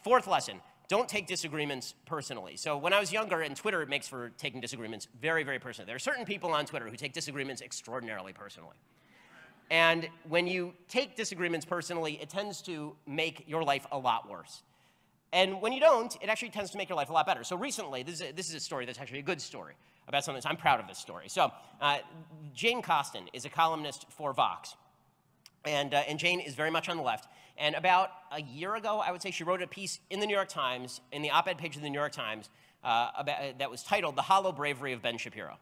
Fourth lesson, don't take disagreements personally. So when I was younger, and Twitter it makes for taking disagreements very, very personally. There are certain people on Twitter who take disagreements extraordinarily personally. And when you take disagreements personally, it tends to make your life a lot worse. And when you don't, it actually tends to make your life a lot better. So recently, this is a story that's actually a good story about something. So I'm proud of this story. So Jane Costin is a columnist for Vox. And Jane is very much on the left. And about a year ago, I would say, she wrote a piece in the New York Times, in the op-ed page of the New York Times, that was titled "The Hollow Bravery of Ben Shapiro."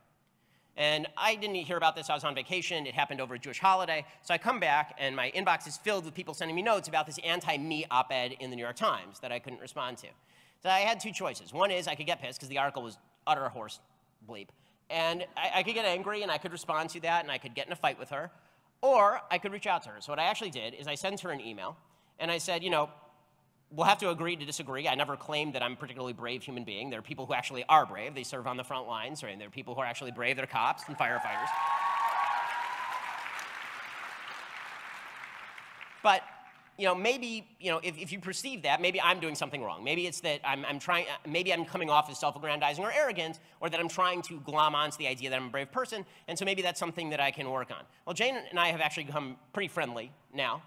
And I didn't hear about this. I was on vacation. It happened over a Jewish holiday. So I come back, and my inbox is filled with people sending me notes about this anti-me op-ed in the New York Times that I couldn't respond to. So I had two choices. One is I could get pissed because the article was utter horse bleep. And I could get angry, and I could respond to that, and I could get in a fight with her. Or I could reach out to her. So what I actually did is I sent her an email, and I said, you know, we'll have to agree to disagree. I never claimed that I'm a particularly brave human being. There are people who actually are brave. They serve on the front lines, right? And there are people who are actually brave. They're cops and firefighters. But, you know, maybe, you know, if you perceive that, maybe I'm doing something wrong. Maybe it's that maybe I'm coming off as self-aggrandizing or arrogant, or that I'm trying to glom onto the idea that I'm a brave person, and so maybe that's something that I can work on. Well, Jane and I have actually become pretty friendly now.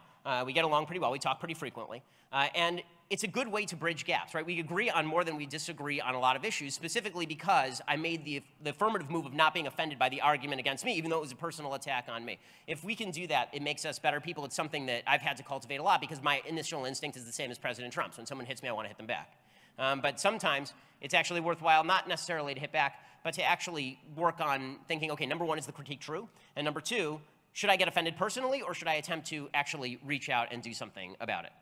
We get along pretty well. We talk pretty frequently. And it's a good way to bridge gaps, right? We agree on more than we disagree on a lot of issues, specifically because I made the affirmative move of not being offended by the argument against me, even though it was a personal attack on me. If we can do that, it makes us better people. It's something that I've had to cultivate a lot because my initial instinct is the same as President Trump's. When someone hits me, I want to hit them back. But sometimes it's actually worthwhile not necessarily to hit back, but to actually work on thinking, okay, number one, is the critique true? And number two, should I get offended personally, or should I attempt to actually reach out and do something about it?